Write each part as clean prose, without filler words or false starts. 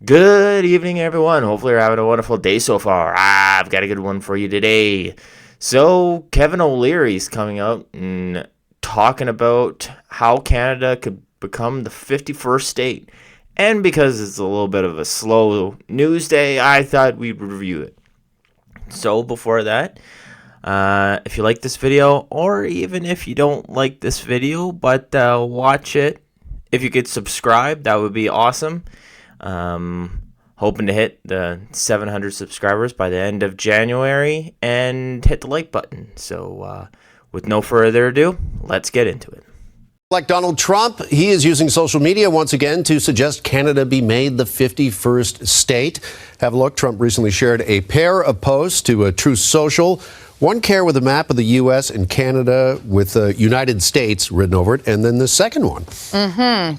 Good evening, everyone. Hopefully, you're having a wonderful day so far. I've got a good one for you today. So, Kevin O'Leary's coming out and talking about how Canada could become the 51st state. And because it's a little bit of a slow news day, I thought we'd review it. So, before that, if you like this video, or even if you don't like this video, but watch it, if you could subscribe, that would be awesome. Hoping to hit the 700 subscribers by the end of January and hit the like button. So, with no further ado, let's get into it. Like Donald Trump, he is using social media once again to suggest Canada be made the 51st state. Have a look. Trump recently shared a pair of posts to Truth Social. One care with a map of the U.S. and Canada with the United States written over it, and then the second one.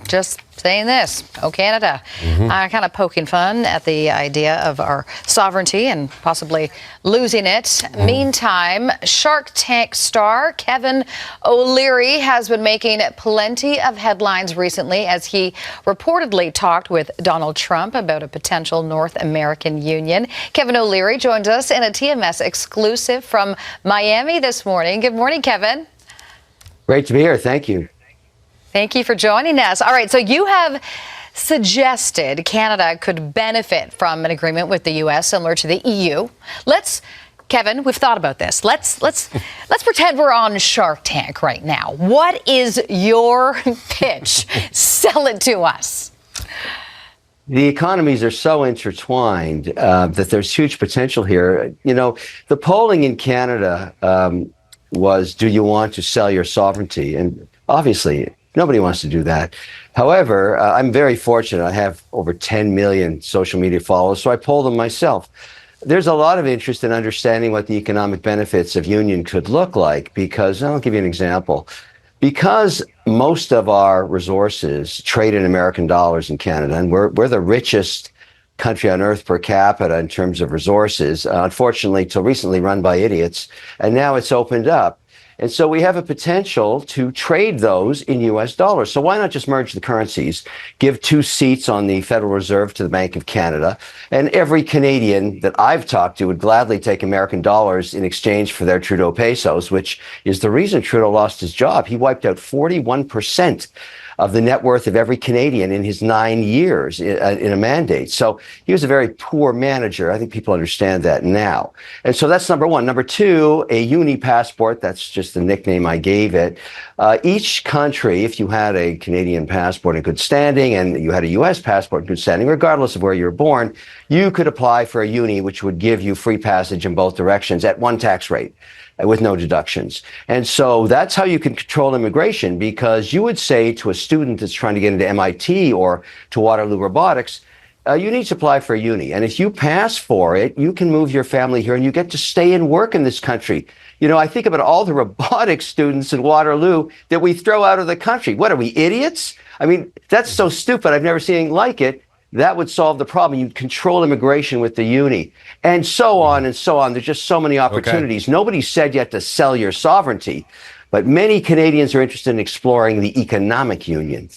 Just saying this. Oh, Canada. Kind of poking fun at the idea of our sovereignty and possibly losing it. Meantime, Shark Tank star Kevin O'Leary has been making plenty of headlines recently as he reportedly talked with Donald Trump about a potential North American union. Kevin O'Leary joins us in a TMS exclusive from Miami this morning. Good morning, Kevin. Great to be here. Thank you. Thank you for joining us. All right, so you have suggested Canada could benefit from an agreement with the U.S. similar to the EU. Kevin, we've thought about this. Let's pretend we're on Shark Tank right now. What is your pitch? Sell it to us. The economies are so intertwined that there's huge potential here. You know, the polling in Canada was, do you want to sell your sovereignty? And obviously, nobody wants to do that. However, I'm very fortunate. I have over 10 million social media followers, so I poll them myself. There's a lot of interest in understanding what the economic benefits of union could look like because, I'll give you an example. Because most of our resources trade in American dollars in Canada, and we're the richest country on earth per capita in terms of resources, unfortunately, till recently run by idiots, and now it's opened up. And so we have a potential to trade those in U.S. dollars. So why not just merge the currencies, give 2 seats on the Federal Reserve to the Bank of Canada, and every Canadian that I've talked to would gladly take American dollars in exchange for their Trudeau pesos, which is the reason Trudeau lost his job. He wiped out 41% of the net worth of every Canadian in his 9 years in a mandate. So he was a very poor manager. I think people understand that now. And so that's number one. Number two, a uni passport. That's just the nickname I gave it. Each country, if you had a Canadian passport in good standing and you had a U.S. passport in good standing, regardless of where you were born, you could apply for a uni, which would give you free passage in both directions at one tax rate, with no deductions. And so that's how you can control immigration, because you would say to a student that's trying to get into MIT or to Waterloo Robotics, you need to apply for a uni. And if you pass for it, you can move your family here and you get to stay and work in this country. You know, I think about all the robotics students in Waterloo that we throw out of the country. What are we, idiots? I mean, that's so stupid. I've never seen anything like it. That would solve the problem. You'd control immigration with the uni, and so on and so on. There's just so many opportunities. Okay. Nobody said you have to sell your sovereignty, but many Canadians are interested in exploring the economic union.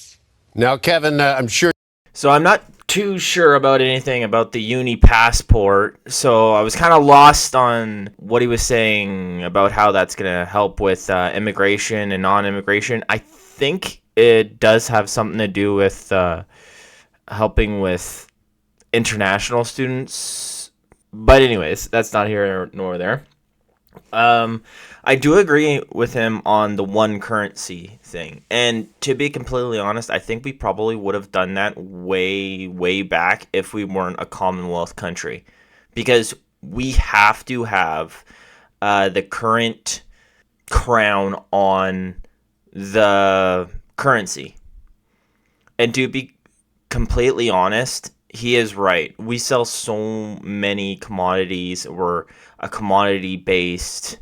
Now, Kevin, I'm sure. So, I'm not too sure about anything about the uni passport. So, I was kind of lost on what he was saying about how that's going to help with immigration and non-immigration. I think it does have something to do with helping with international students, but anyways, that's not here nor there. I do agree with him on the one currency thing, and to be completely honest, I think we probably would have done that way back if we weren't a Commonwealth country, because we have to have the current crown on the currency. And to be completely honest, he is right. We sell so many commodities. We're a commodity-based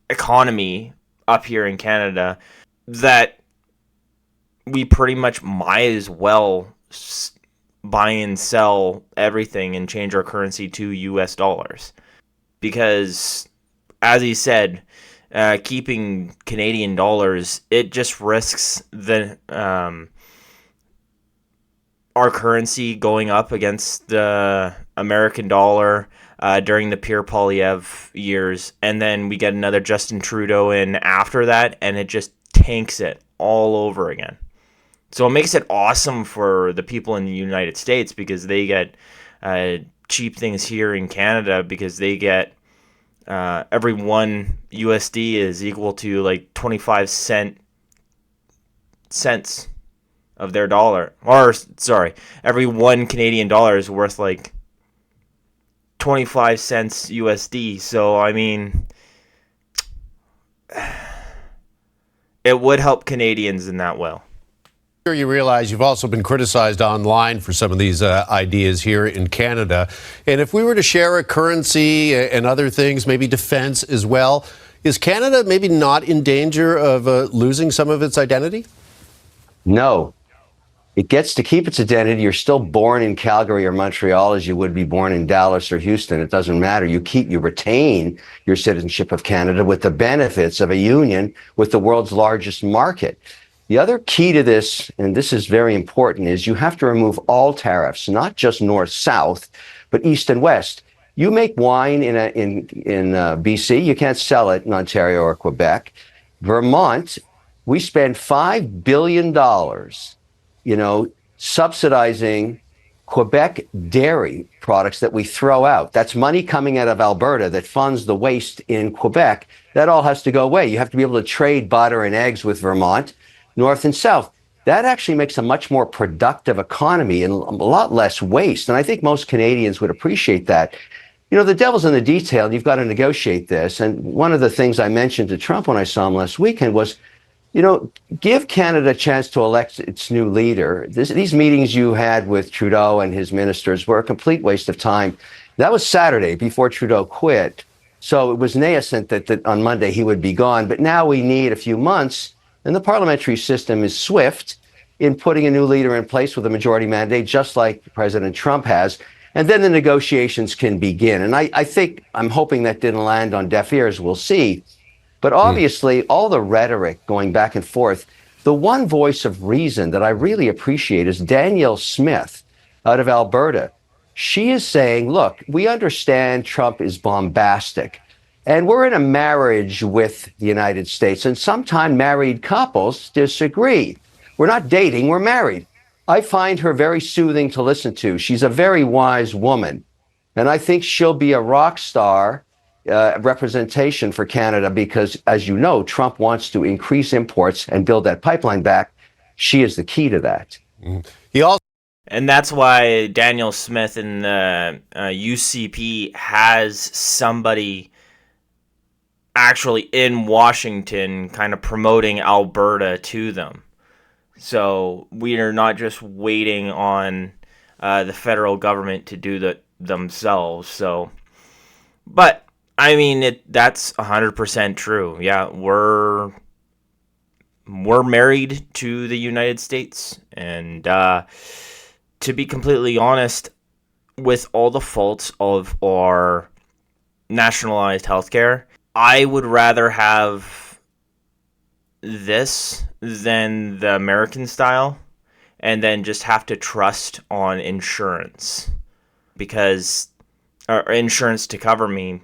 economy up here in Canada that we pretty much might as well buy and sell everything and change our currency to US dollars. Because, as he said, keeping Canadian dollars, it just risks the our currency going up against the American dollar during the Pierre Poilievre years, and then we get another Justin Trudeau in after that, and it just tanks it all over again. So it makes it awesome for the people in the United States because they get cheap things here in Canada because they get every one USD is equal to like 25 cents of their dollar. Or, sorry, every one Canadian dollar is worth like 25 cents USD. So, I mean, it would help Canadians in that way. Sure, you realize you've also been criticized online for some of these ideas here in Canada. And if we were to share a currency and other things, maybe defense as well, is Canada maybe not in danger of losing some of its identity? No. It gets to keep its identity. You're still born in Calgary or Montreal as you would be born in Dallas or Houston. It doesn't matter. You retain your citizenship of Canada with the benefits of a union with the world's largest market. The other key to this, and this is very important, is you have to remove all tariffs, not just north-south, but east and west. You make wine in BC, you can't sell it in Ontario or Quebec. Vermont, we spend $5 billion subsidizing Quebec dairy products that we throw out. That's money coming out of Alberta that funds the waste in Quebec. That all has to go away. You have to be able to trade butter and eggs with Vermont, north and south. That actually makes a much more productive economy and a lot less waste. And I think most Canadians would appreciate that. The devil's in the detail. You've got to negotiate this. And one of the things I mentioned to Trump when I saw him last weekend was, give Canada a chance to elect its new leader. These meetings you had with Trudeau and his ministers were a complete waste of time. That was Saturday before Trudeau quit. So it was nascent that on Monday he would be gone. But now we need a few months, and the parliamentary system is swift in putting a new leader in place with a majority mandate, just like President Trump has. And then the negotiations can begin. And I'm hoping that didn't land on deaf ears. We'll see. But obviously, all the rhetoric going back and forth, the one voice of reason that I really appreciate is Danielle Smith out of Alberta. She is saying, look, we understand Trump is bombastic, and we're in a marriage with the United States, and sometimes married couples disagree. We're not dating, we're married. I find her very soothing to listen to. She's a very wise woman, and I think she'll be a rock star representation for Canada because, as you know, Trump wants to increase imports and build that pipeline back. She is the key to that. And that's why Danielle Smith in the UCP has somebody actually in Washington kind of promoting Alberta to them. So we are not just waiting on the federal government to do that themselves. So, but I mean, that's 100% true. Yeah, we're married to the United States, and to be completely honest, with all the faults of our nationalized healthcare, I would rather have this than the American style, and then just have to trust on insurance or insurance to cover me.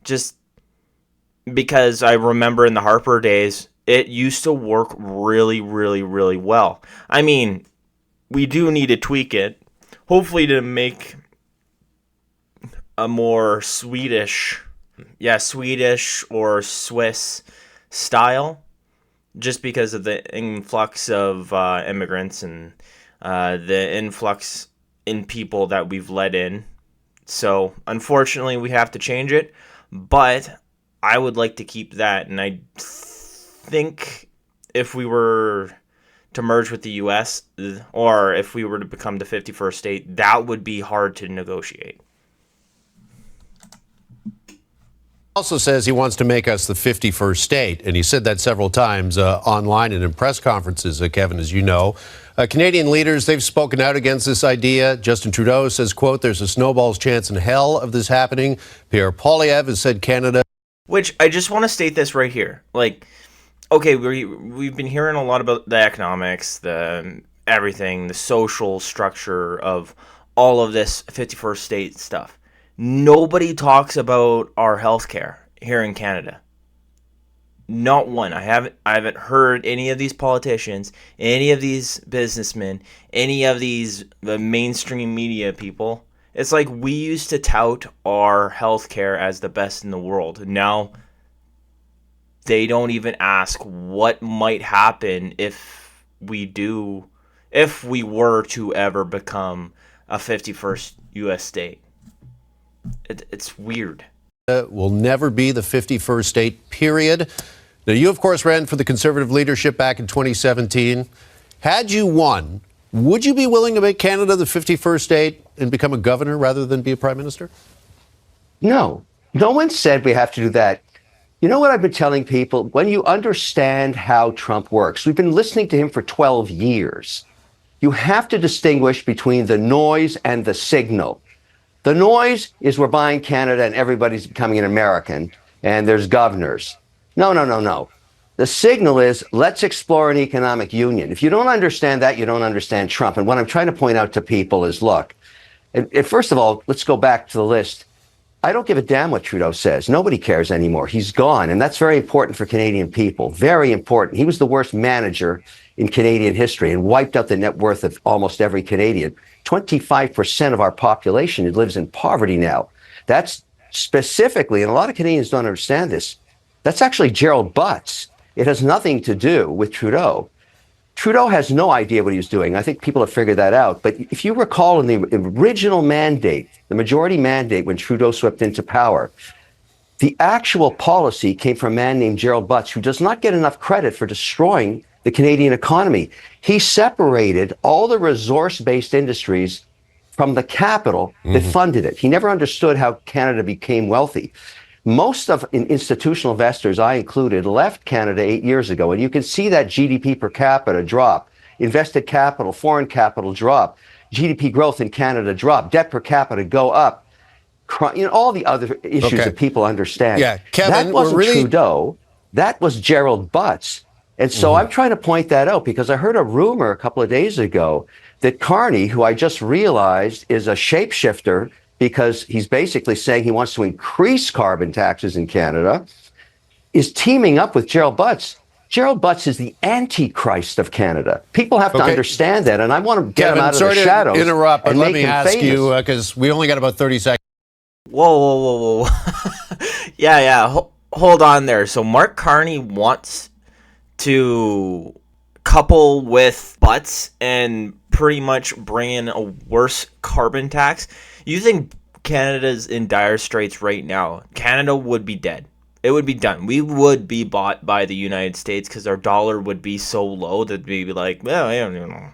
Just because I remember in the Harper days, it used to work really, really, really well. I mean, we do need to tweak it, hopefully to make a more Swedish or Swiss style, just because of the influx of immigrants and the influx in people that we've let in. So, unfortunately, we have to change it. But I would like to keep that, and I think if we were to merge with the U.S., or if we were to become the 51st state, that would be hard to negotiate. Also says he wants to make us the 51st state, and he said that several times online and in press conferences, Kevin, as you know. Canadian leaders, they've spoken out against this idea. Justin Trudeau says, quote, there's a snowball's chance in hell of this happening. Pierre Poilievre has said Canada. Which, I just want to state this right here. Like, okay, we've been hearing a lot about the economics, the everything, the social structure of all of this 51st state stuff. Nobody talks about our healthcare here in Canada. Not one. I haven't heard any of these politicians, any of these businessmen, any of these mainstream media people. It's like we used to tout our healthcare as the best in the world. Now they don't even ask what might happen if we were to ever become a 51st U.S. state. It's weird. Will never be the 51st state, period. Now, you, of course, ran for the Conservative leadership back in 2017. Had you won, would you be willing to make Canada the 51st state and become a governor rather than be a prime minister? No, no one said we have to do that. You know what I've been telling people? When you understand how Trump works, we've been listening to him for 12 years. You have to distinguish between the noise and the signal. The noise is we're buying Canada and everybody's becoming an American and there's governors. No, no, no, no. The signal is let's explore an economic union. If you don't understand that, you don't understand Trump. And what I'm trying to point out to people is, look, and first of all, let's go back to the list. I don't give a damn what Trudeau says. Nobody cares anymore. He's gone. And that's very important for Canadian people. Very important. He was the worst manager in Canadian history and wiped out the net worth of almost every Canadian. 25% of our population lives in poverty now. That's specifically, and a lot of Canadians don't understand this, that's actually Gerald Butts. It has nothing to do with Trudeau. Trudeau has no idea what he was doing. I think people have figured that out. But if you recall in the original mandate, the majority mandate when Trudeau swept into power, the actual policy came from a man named Gerald Butts, who does not get enough credit for destroying the Canadian economy. He separated all the resource-based industries from the capital that funded it. He never understood how Canada became wealthy. Most of institutional investors, I included, left Canada 8 years ago, and you can see that GDP per capita drop, invested capital, foreign capital drop, GDP growth in Canada drop, debt per capita go up, all the other issues that people understand. Yeah, Kevin, that wasn't Trudeau, that was Gerald Butts. And so I'm trying to point that out because I heard a rumor a couple of days ago that Carney, who I just realized is a shapeshifter, because he's basically saying he wants to increase carbon taxes in Canada, is teaming up with Gerald Butts. Gerald Butts is the antichrist of Canada. People have to understand that, and I want to get him out of the shadows. To interrupt, but and let make me him ask famous. you, because we only got about 30 seconds. Whoa. Yeah. Hold on there. So Mark Carney wants to couple with Butts and pretty much bring in a worse carbon tax. You think Canada's in dire straits right now? Canada would be dead. It would be done. We would be bought by the United States because our dollar would be so low that we'd be like, well, I don't even know.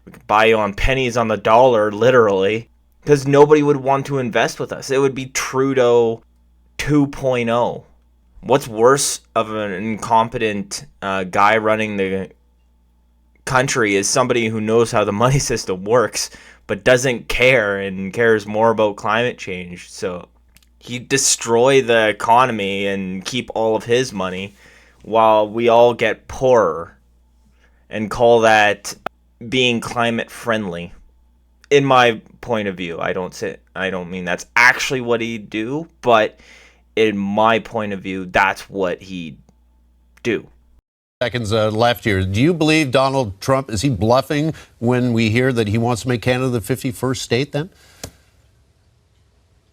We could buy you on pennies on the dollar, literally, because nobody would want to invest with us. It would be Trudeau 2.0. What's worse of an incompetent guy running the country is somebody who knows how the money system works but doesn't care and cares more about climate change. So he'd destroy the economy and keep all of his money while we all get poorer and call that being climate friendly. In my point of view, I don't mean that's actually what he'd do, but in my point of view, that's what he'd do. Seconds left here. Do you believe Donald Trump, is he bluffing when we hear that he wants to make Canada the 51st state then?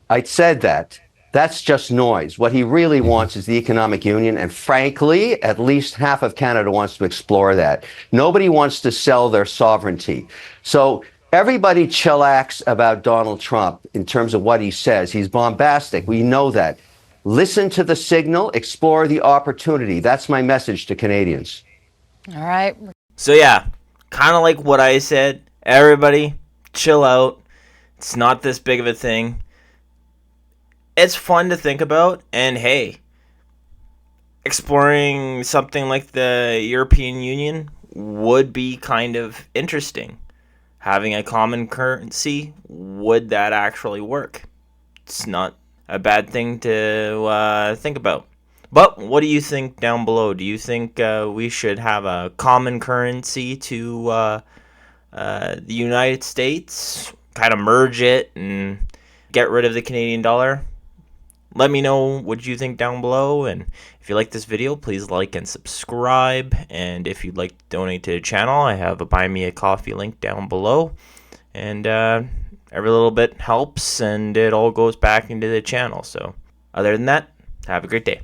I said that. That's just noise. What he really wants is the economic union. And frankly, at least half of Canada wants to explore that. Nobody wants to sell their sovereignty. So everybody chillax about Donald Trump in terms of what he says. He's bombastic. We know that. Listen to the signal, explore the opportunity. That's my message to Canadians. All right. So yeah, kind of like what I said. Everybody, chill out. It's not this big of a thing. It's fun to think about, and hey, exploring something like the European Union would be kind of interesting. Having a common currency, would that actually work? It's not a bad thing to think about. But what do you think down below? Do you think we should have a common currency to the United States, kind of merge it and get rid of the Canadian dollar? Let me know what you think down below, and if you like this video, please like and subscribe. And if you'd like to donate to the channel, I have a Buy Me a Coffee link down below. And every little bit helps, and it all goes back into the channel. So other than that, have a great day.